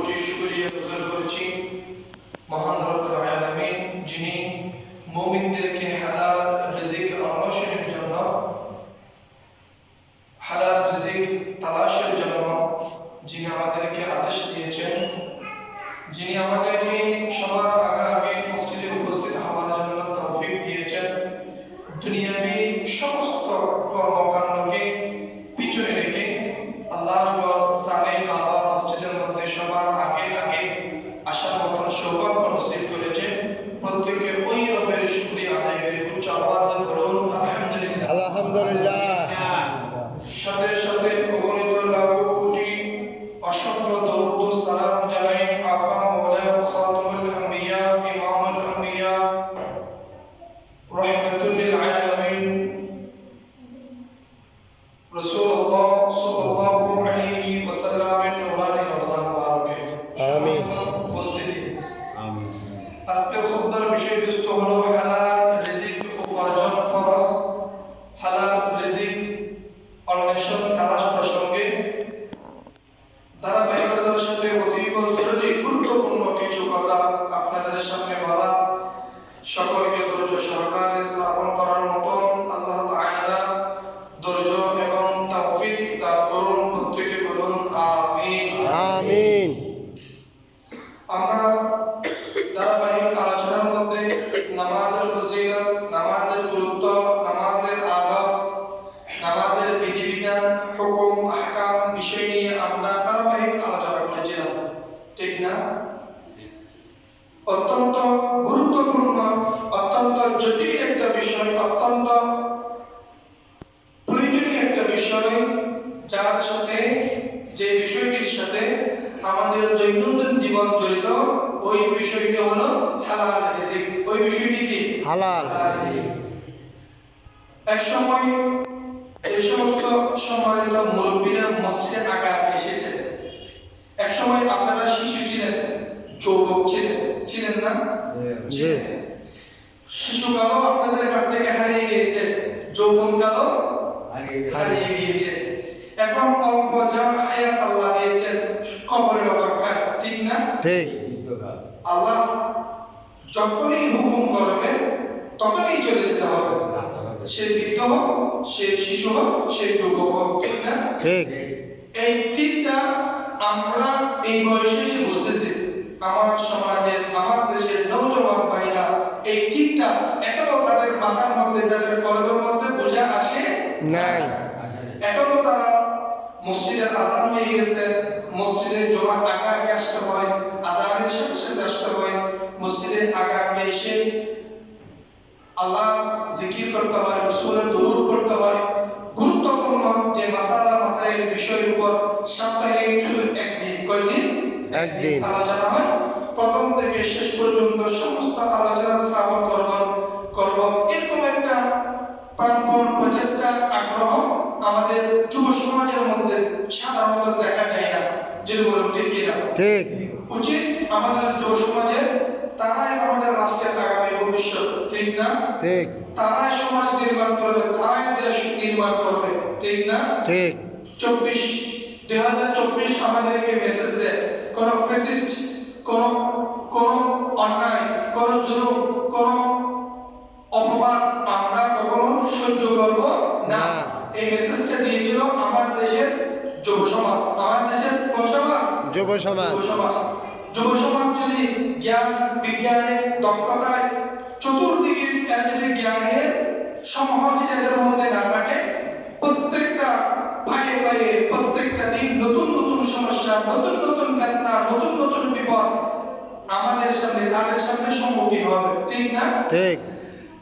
কোটি শুকরিয়া গুজার করছি মহান রব্বুল আলামিন, যিনি মুমিনদেরকে হালাল রিজিক অন্বেষণের জন্য, হালাল রিজিক তালাশের জন্য যিনি আমাদেরকে আদেশ দিয়েছেন, যিনি আমাদেরকে সবার আগে মসজিদে উপস্থিত হওয়ার জন্য তৌফিক দিয়েছেন, দুনিয়াবি সমস্ত কর্মকাণ্ডকে পিছনে রেখে আল্লাহর ঘর সালে কাবা মসজিদের মধ্যে সবার আগে আসার মতন সৌভাগ্য নসিব করেছেন। প্রত্যেকে ওই রবের শুকরিয়া আদায় করে উচ্চ আওয়াজে বলুন আলহামদুলিল্লাহ। আলহামদুলিল্লাহ। সাথে সাথে অগণিত লাখ কোটি অসংখ্য দরুদ ও সালাম জানাই আকা মাওলা খাতামুল আম্বিয়া ইমামুল আম্বিয়া রাহমাতুল লিল আলামিন রাসূলুল্লাহ সাল্লাল্লাহু আলাইহি ওয়াসাল্লামের নূরানি রওজা মুবারকে। আমিন। উপস্থিতি আমিন। আজকে খুতবার বিষয়বস্তু হলো হালাল রিজিক উপার্জন খরচ, হালাল রিজিক অন্বেষণ তালাশ প্রসঙ্গে ধারাবাহিকতার সাথে অতীব জরুরি গুরুত্বপূর্ণ কিছু কথা আপনাদের সামনে বলা, সকলকে ধৈর্য সহকারে শ্রবণ করার মতন আল্লাহ তাআলা ধৈর্য এবং তৌফিক দান করুন। প্রত্যেকে বলুন আমিন। আমিন। আমরা ধারাবাহিক আলোচনার মধ্যে নামাজের ফজিলত, নামাজের গুরুত্ব, নামাজের আদব, নামাজের বিধিবিধান, হুকুম আহকাম বিষয় নিয়ে আমরা ধারাবাহিক আলোচনা করেছিলাম, ঠিক না? অত্যন্ত গুরুত্বপূর্ণ, অত্যন্ত জটিল একটা বিষয়, অত্যন্ত প্রয়োজনীয় একটা বিষয়, যার সাথে, যে বিষয়টির সাথে আমাদের দৈনন্দিন জীবন জড়িত, ওই বিষয়টি হলো হালাল রিজিক। ওই বিষয়টি কি? হালাল রিজিক। এক সময় এই সমস্ত সম্মানিত মুরব্বীরা মসজিদে আগে এসেছে। এক সময় আপনারা শিশু ছিলেন, যুবক ছিলেন না? জি। শিশুকালও আপনাদের কাছ থেকে হারিয়ে গিয়েছে, যৌবনকালও হারিয়ে গিয়েছে। এখন অল্প যা হায়াত আল্লাহ দিয়েছেন কবরের অপেক্ষায়, ঠিক না? ঠিক। আল্লাহ যখনই হুকুম করবে তখনই চলে যেতে হবে, সে বৃদ্ধ হোক, সে শিশু হোক, সে যুবক হোক, ঠিক না? ঠিক। এই ঠিকটা আমরা এই বয়সে এসে বুঝতেছি। আমার সমাজের, আমার দেশের নওজোয়ান ভাইরা এই ঠিকটা এখনো তাদের মাথার মধ্যে, তাদের কলবের মধ্যে বোঝা আসে নাই। এখনো তারা মসজিদের আজান হয়ে গেছে, মসজিদের জমা আগে আসতে হয়, আজানের সাথে সাথে আসতে হয়, মসজিদের আগে এসে আল্লাহ জিকির করতে হয়, রাসূলের দরুদ পড়তে হয়। গুরুত্বপূর্ণ যে মাসালা মাসাইল বিষয়ের উপর সপ্তাহে শুধু একদিন, কয়দিন? একদিন আলোচনা হয়। প্রথম থেকে শেষ পর্যন্ত সমস্ত আলোচনা শ্রবণ করব। এরকম একটা প্রাণপণ প্রচেষ্টা, আগ্রহ আমাদের যুব সমাজের মধ্যে সাধারণত দেখা যায় না। যদি বলুন ঠিক কিনা? ঠিক। উচিত আমাদের যুব সমাজের, তারাই আমাদের রাষ্ট্রের আগামী ভবিষ্যৎ, ঠিক না? ঠিক। তারাই সমাজ নির্মাণ করবে, তারাই দেশ নির্মাণ করবে, ঠিক না? ঠিক। 2024 আমাদেরকে মেসেজ দেয়, কোন ফ্যাসিস্ট, কোন অন্যায়, কোন জুলুম, কোন অপবাদ আমরা কখনো সহ্য করব না। এই মেসেজটা দিয়েছিল আমার দেশের যুব সমাজ। আমার দেশের কোন সমাজ? যুব সমাজ। যুব সমাজ যদি জ্ঞান বিজ্ঞানে দক্ষতায় চতুর্দিকে এরা যদি জ্ঞানের সমাহার যদি এদের মধ্যে না থাকে, প্রত্যেকটা পায়ে পায়ে প্রত্যেকটা দিন নতুন নতুন সমস্যা, নতুন নতুন ফিতনা, নতুন নতুন বিপদ আমাদের সামনে, তাদের সামনে সম্মুখীন হবে, ঠিক না? ঠিক।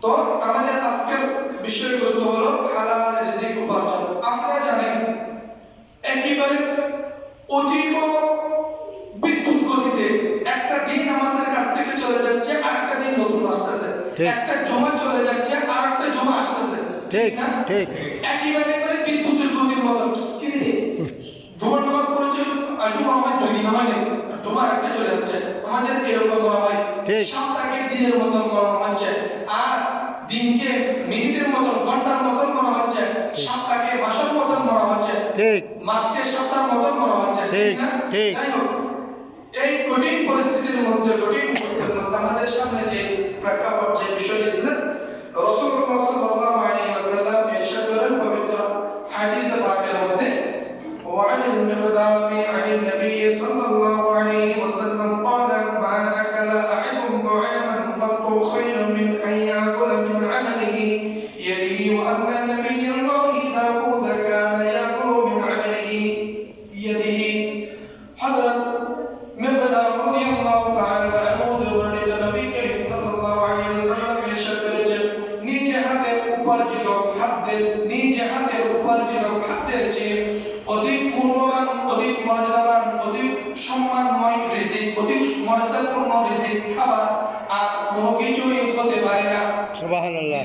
তো আমাদের আজকের বিষয়বস্তু হলো হালাল রিজিক উপার্জন। আপনারা জানেন একেবারে অতীব বিদ্যুৎ গতিতে একটা দিন আমাদের কাছ থেকে চলে যাচ্ছে, আরেকটা দিন নতুন আসতেছে। একটা জমা চলে যাচ্ছে, আরেকটা জমা আসতেছে, ঠিক না? ঠিক। একেবারে বিদ্যুতের গতির মতো। কি রে, জুমার নামাজ পড়েছে, জুমা হয় 2 দিন হয় না, জুমা একটা চলে আসছে। আমাদের এরকম মনে হয় সপ্তাহে দিনের মতন মনে হচ্ছে, আর দিনকে মিনিটের মতন, ঘন্টার মতন মনে হচ্ছে, সপ্তাহে মাসের মতন মনে হচ্ছে, ঠিক। মাসকে সপ্তাহের মতন মনে হচ্ছে, ঠিক না? ঠিক। যাই হোক, সামনে যে প্রেক্ষাপট যে বিষয় ছিলেন রাসূলুল্লাহ সাল্লাল্লাহু আলাইহি ওয়াসাল্লাম ইরশাদ করেন পবিত্র হাদিসে পাকের মধ্যে وعن المقدام عن النبي صلى الله عليه وسلم قال ما أكل أحد طعاما قط خير من أن يأكل من عمله يده وأن نبي الله داود كان يأكل من عمله يده حضرت مقدام رضي الله تعالى عنه বর্ণিত নবী করিম সাল্লাল্লাহু আলাইহি ওয়াসাল্লাম ইরশাদ করেছেন নিজে হাতে উপার্জিত খাদ্যের চেয়ে অধিক মূল্যবান, অধিক মর্যাদাবান, অধিক সম্মানময় রিজিক, অধিক মর্যাদাপূর্ণ রিজিক খাবার আর কোনো কিছুই হতে পারে না। সুবহানাল্লাহ।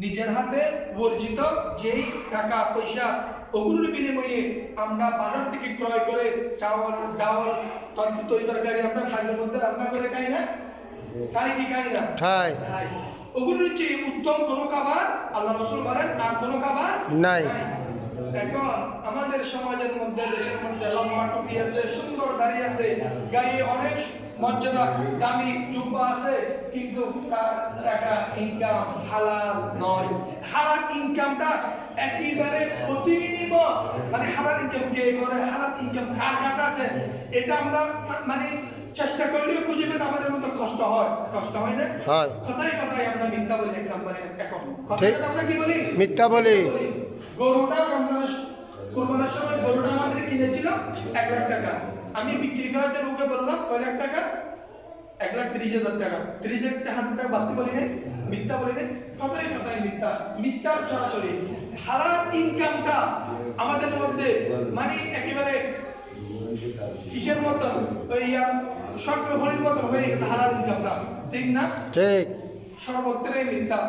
নিজের হাতে অর্জিত যেই টাকা পয়সা ওগুলোর বিনিময়ে আমরা বাজার থেকে ক্রয় করে চাউল ডাল তরকারি আমরা খাদ্যের মধ্যে রান্না করে খাই না? খাই কি খাই না? খাই। ওগুলোর চেয়ে উত্তম কোনো খাবার আল্লাহ রাসূল বলেন আর কোনো খাবার নাই। এখন আমাদের সমাজের মধ্যে দেশের মধ্যে লম্বা টুপি আছে, সুন্দর দাড়ি আছে, গায়ে অনেক মর্যাদা দামি জুব্বা আছে, কিন্তু তার টাকা ইনকাম হালাল নয়। হালাল ইনকামটা একেবারে অতীব মানে হালাল ইনকাম কে করে, হালাল ইনকাম কার কাছে আছে, এটা আমরা মানে চেষ্টা করলেও খুঁজে পেতে আমাদের মতো কষ্ট হয় না? হয়। কথায় আমরা মিথ্যা বলি এক নম্বরে। এখন কথায় আমরা কি বলি? মিথ্যা বলি। গরুটা কুরবানির সময় গরুটা আমাদের কিনেছিল 1 লাখ টাকা, আমি বিক্রি করার জন্য ওকে বললাম কয় লাখ টাকা? 1,30,000 টাকা। 30,000 টাকা বাড়তি বলি নাই, মিথ্যা বলি নাই। কথায় মিথ্যার ছড়াছড়ি। হালাল ইনকামটা আমাদের মধ্যে মানে একেবারে কিসের মতন, ওই স্বর্ণ হরির মতন হয়ে গেছে হালাল ইনকামটা, ঠিক না? ঠিক। সর্বত্রই মিথ্যা।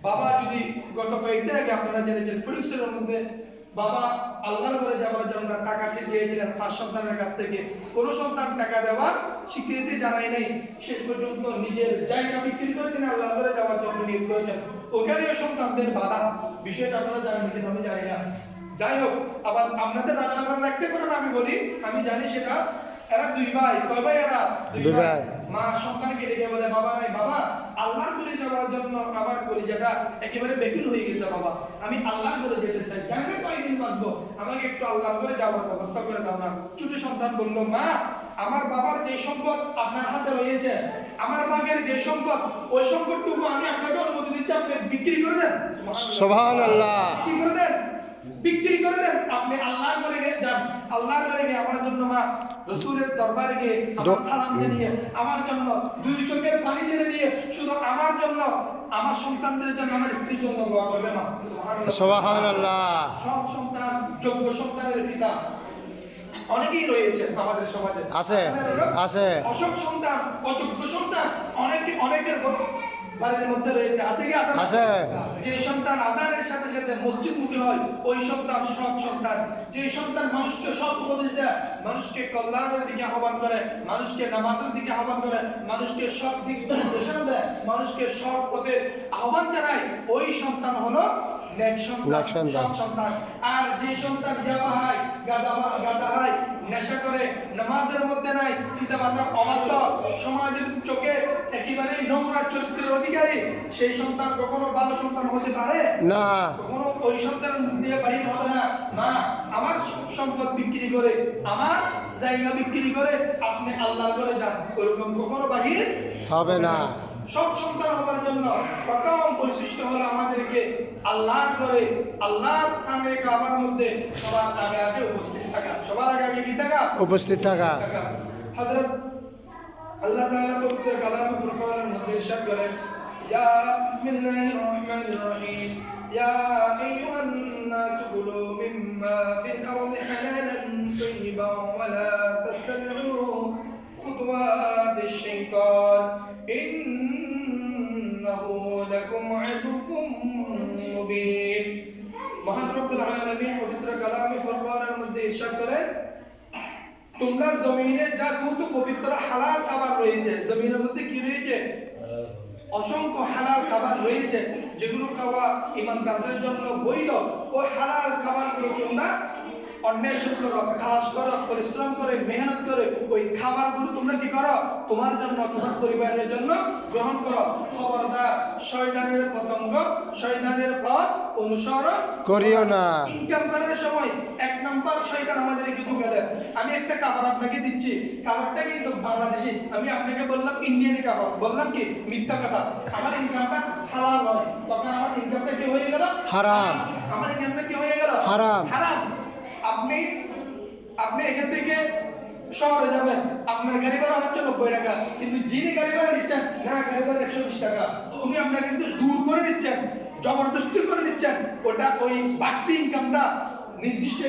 বাবা যদি গত কয়েকদিন আগে আপনারা জেনেছেন ফরিদপুরের মধ্যে বাবা আল্লাহর ঘরে যাওয়ার জন্য টাকা চেয়েছিলেন 5 সন্তানের কাছ থেকে, কোনো সন্তান টাকা দেওয়ার স্বীকৃতি জানায় নাই, শেষ পর্যন্ত নিজের জায়গা বিক্রি করে তিনি আল্লাহর ঘরে যাওয়ার জন্য নিয়োগ করেছেন। ওখানেও সন্তানদের বাধা, বিষয়টা আপনারা জানেন কিনা আমি জানি না। যাই হোক, আবার আপনাদের রাজনগর রাখতে পারেন, আমি বলি আমি জানি সেটা। এরা 2 ভাই, কয় ভাই এরা? 2 ভাই। মা সন্তানকে ডেকে বলে, বাবা নাই, বাবা আল্লাহর ঘরে যাওয়ার জন্য আমার কলিজাটা একেবারে বেকুল হয়ে গেছে, বাবা আমি আল্লাহর ঘরে যেতে চাই, জানি না কয়দিন বাঁচবো, আমাকে একটু আল্লাহর ঘরে যাওয়ার ব্যবস্থা করে দাও না। ছোট সন্তান বলল, মা আমার বাবার যে সম্পদ আপনার হাতে রয়েছে, আমার ভাগের যে সম্পদ, ওই সম্পদটুকু আমি আপনাকে অনুমতি দিচ্ছি, আপনি বিক্রি করে দেন। সুবহানাল্লাহ। বিক্রি করে দেন, আপনি আল্লাহর ঘরে যান, আল্লাহর ঘরে গিয়ে আমার জন্য মা রাসূলের দরবারে গিয়ে আমার সালাম জানিয়ে, আমার জন্য 2 চোখের পানি ছেড়ে দিয়ে, শুধু আমার জন্য, আমার সন্তানদের জন্য, আমার স্ত্রীর জন্য দোয়া করবে মা। সুবহানাল্লাহ। সব সন্তান যোগ্য সন্তানের পিতা অনেকেই রয়েছে আমাদের সমাজে, আছে। অসৎ সন্তান, অযোগ্য সন্তান অনেকের বাড়ির মধ্যে রয়েছে, আছে কি? আছে। যে সন্তান আযানের সাথে সাথে মসজিদমুখী হয়, ওই সন্তান সৎ সন্তান। যে সন্তান মানুষকে সৎ উপদেশ দেয়, মানুষকে কল্যাণের দিকে আহ্বান করে, মানুষকে নামাজের দিকে আহ্বান করে, মানুষকে সৎ দিক নির্দেশনা দেয়, মানুষকে সৎ পথে আহ্বান জানায়, ওই সন্তান হলো নেক সন্তান। আর যে সন্তান ইয়াবা হয়, গাঁজা হয়, নেশা করে, নামাজের মধ্যে নাই, পিতামাতার অবাধ্য, সমাজের চোখে একেবারে নোংরা চরিত্রের অধিকারী, সেই সন্তান কখনো ভালো সন্তান হতে পারে না, কখনো ওই সন্তান দিয়ে বাহির হবে না। মা আমার সম্পদ বিক্রি করে, আমার জায়গা বিক্রি করে আপনি আল্লাহর ঘরে যান, ওরকম কখনো বাহির হবে না। সব সন্তান হওয়ার জন্য প্রথম বৈশিষ্ট্য হলো আমাদেরকে আল্লাহর ঘরে, আল্লাহর সামনে কাবার মধ্যে সবার আগে উপস্থিত থাকা। সবার আগে কি থাকা? উপস্থিত থাকা। হযরত আল্লাহ তাআলা পবিত্র কালামে ফুরকানের মধ্যে ইরশাদ করেন, ইয়া বিসমিল্লাহির রহমানির রহিম, ইয়া আইয়ুহান নাসু কুলু মিম্মা ফিল আরদি হালালান তাইয়িবান ওয়া লা তাত্তাবি'উ খুতুওয়াতিশ শাইতান ইন্নাহু লাকুম আদুউম মুবিন। মহান রব্বুল আলামিন পবিত্র কালামে ফুরকানের মধ্যে ইরশাদ করেন, তোমরা জমিনে যা যত পবিত্র হালাল খাবার রয়েছে, জমিনের মধ্যে কি রয়েছে? অসংখ্য হালাল খাবার রয়েছে, যেগুলো খাওয়া ইমানদারদের জন্য বৈধ। ওই হালাল খাবারগুলো তোমরা অন্বেষণ করো, খালাস করো, পরিশ্রম করে, মেহনত করে ওই খাবারগুলো তোমরা কি করো? তোমার জন্য, তোমার পরিবারের জন্য গ্রহণ করো। খবরদার শয়তানের পতঙ্গ, শয়তানের পথ অনুসরণ করিও না। ইনকাম করার সময় এক নাম্বার শয়তান আমাদেরকে ধোঁকা দেয়। আমি একটা কাপড় আপনাকে দিচ্ছি, কাপড়টা কিন্তু বাংলাদেশি, আমি আপনাকে বললাম ইন্ডিয়ানি কাপড়, বললাম কি মিথ্যা কথা, আমার ইনকামটা হালাল নয়, তখন আমার ইনকামটা কি হয়ে গেল? হারাম। আমার ইনকামটা কি হয়ে গেল? হারাম। হারাম। আপনি আপনি এখান থেকে শহরে যাবেন, আপনার গাড়ি ভাড়া হচ্ছে 90 টাকা, কিন্তু যিনি গাড়ি ভাড়া নিচ্ছেন না, গাড়ি ভাড়া 120 টাকা, উনি আপনার কাছে জোর করে নিচ্ছেন, জবরদস্তি করে নিচ্ছেন। ওটা ওই বাড়তি ইনকামটা, নির্দিষ্ট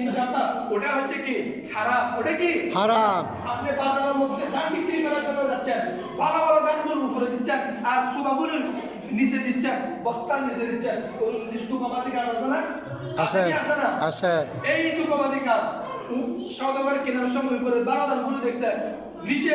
ইনকামটা, ওটা হচ্ছে কি হারাম। ওটা কি হারাম। আপনি বাজারের মধ্যে ধান বিক্রি করার জন্য যাচ্ছেন, ভালো ভালো ধানগুলো উপরে দিচ্ছেন আর সুবাগুলো নিচে দিচ্ছেন, বস্তার নিচে দিচ্ছেন। ওর দুঃখবাজি কাজ আছে না? আছে, আছে না? আছে। এই দুঃখবাজি কাজ সৌদাবার কেনার সময় উপরে বারো ধানগুলো দেখছেন, নিচের